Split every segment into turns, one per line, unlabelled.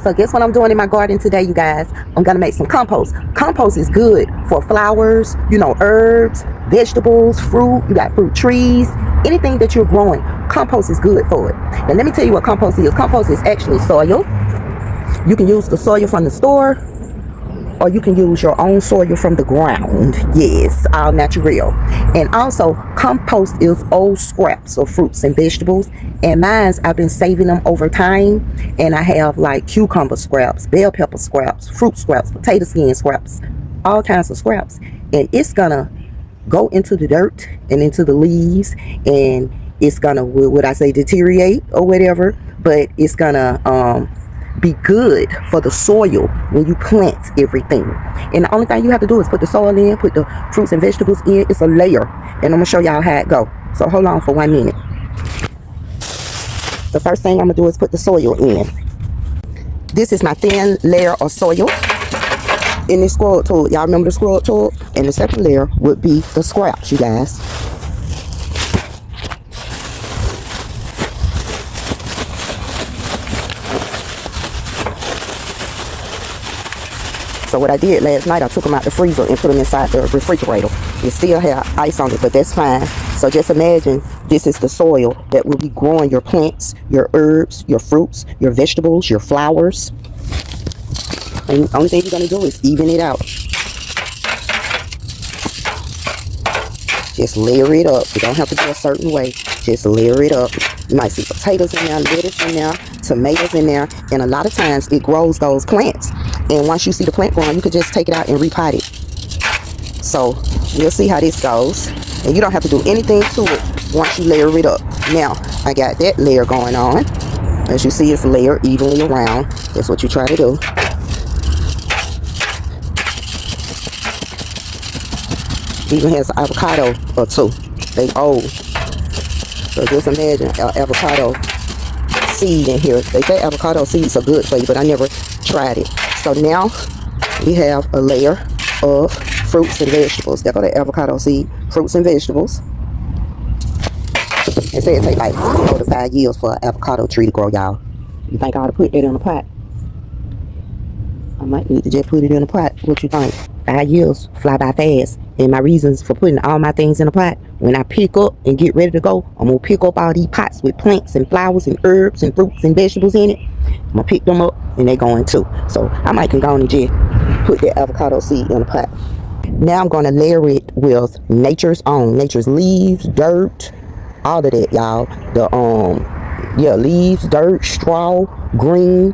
So guess what I'm doing in my garden today, you guys? I'm gonna make some compost. Compost is good for flowers, you know, herbs, vegetables, fruit. You got fruit trees, anything that you're growing. Compost is good for it. Now let me tell you what compost is. Compost is actually soil. You can use the soil from the store, or you can use your own soil from the ground. Yes, all natural. And also, compost is old scraps of fruits and vegetables. And mine's, I've been saving them over time. And I have like cucumber scraps, bell pepper scraps, fruit scraps, potato skin scraps, all kinds of scraps. And it's gonna go into the dirt and into the leaves. And it's gonna, would I say, deteriorate or whatever. But it's gonna be good for the soil when you plant everything. And the only thing you have to do is put the soil in, put the fruits and vegetables in. It's a layer, and I'm gonna show y'all how it go. So hold on for 1 minute. The first thing I'm gonna do is put the soil in. This is my thin layer of soil in this scrub tool. Y'all remember the scrub tool? And the second layer would be the scraps, you guys. So what I did last night, I took them out the freezer and put them inside the refrigerator. It still had ice on it, but that's fine. So just imagine this is the soil that will be growing your plants, your herbs, your fruits, your vegetables, your flowers. And the only thing you're going to do is even it out. Just layer it up. You don't have to do a certain way. Just layer it up. You might see potatoes in there, lettuce in there, tomatoes in there, and a lot of times it grows those plants. And once you see the plant growing, you can just take it out and repot it. So you'll see how this goes. And you don't have to do anything to it once you layer it up. Now, I got that layer going on. As you see, it's layered evenly around. That's what you try to do. Even has an avocado or two. They old. So just imagine an avocado seed in here. They say avocado seeds are good for you, but I never tried it. So now we have a layer of fruits and vegetables. There go the avocado seed, fruits and vegetables. They say it takes like 4 to 5 years for an avocado tree to grow, y'all. You think I ought to put that in a pot? I might need to just put it in a pot. What you think? 5 years fly by fast. And my reasons for putting all my things in a pot, when I pick up and get ready to go, I'm going to pick up all these pots with plants and flowers and herbs and fruits and vegetables in it. I'm going to pick them up and they're going too. So I might can go on and just put that avocado seed in a pot. Now I'm going to layer it with nature's own. Nature's leaves, dirt, all of that, y'all. The leaves, dirt, straw, green.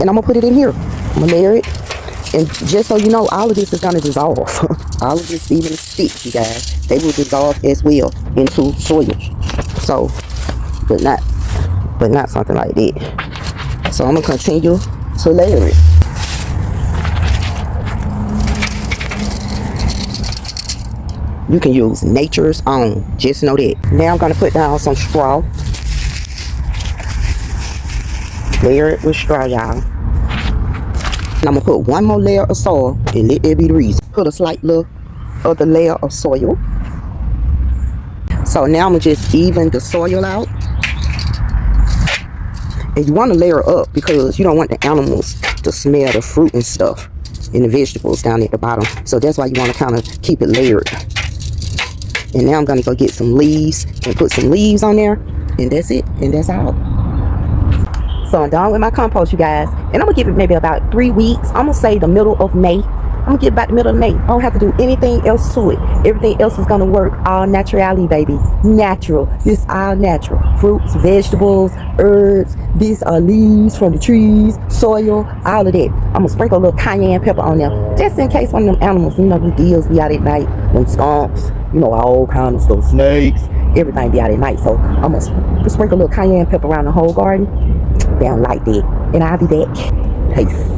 And I'm going to put it in here. I'm going to layer it. And just so you know, all of this is going to dissolve. All of this, even the sticks, you guys, they will dissolve as well into soil. So, but not something like that. So I'm going to continue to layer it. You can use nature's own. Just know that. Now I'm going to put down some straw. Layer it with straw, y'all. And I'm going to put one more layer of soil and let that be the reason. Put a slight little other layer of soil. So now I'm going to just even the soil out. And you want to layer up because you don't want the animals to smell the fruit and stuff and the vegetables down at the bottom. So that's why you want to kind of keep it layered. And now I'm going to go get some leaves and put some leaves on there. And that's it. And that's all. So I'm done with my compost, you guys. And I'm going to give it maybe about 3 weeks. I'm going to say the middle of May. I'm going to get about the middle of May. I don't have to do anything else to it. Everything else is going to work all naturally, baby. Natural. This all natural. Fruits, vegetables, herbs. These are leaves from the trees, soil, all of that. I'm going to sprinkle a little cayenne pepper on there. Just in case one of them animals, you know, them deals be out at night. Them skunks, you know, all kinds of stuff. Snakes. Everything be out at night. So I'm going to sprinkle a little cayenne pepper around the whole garden. Down like that. And I'll be back. Peace.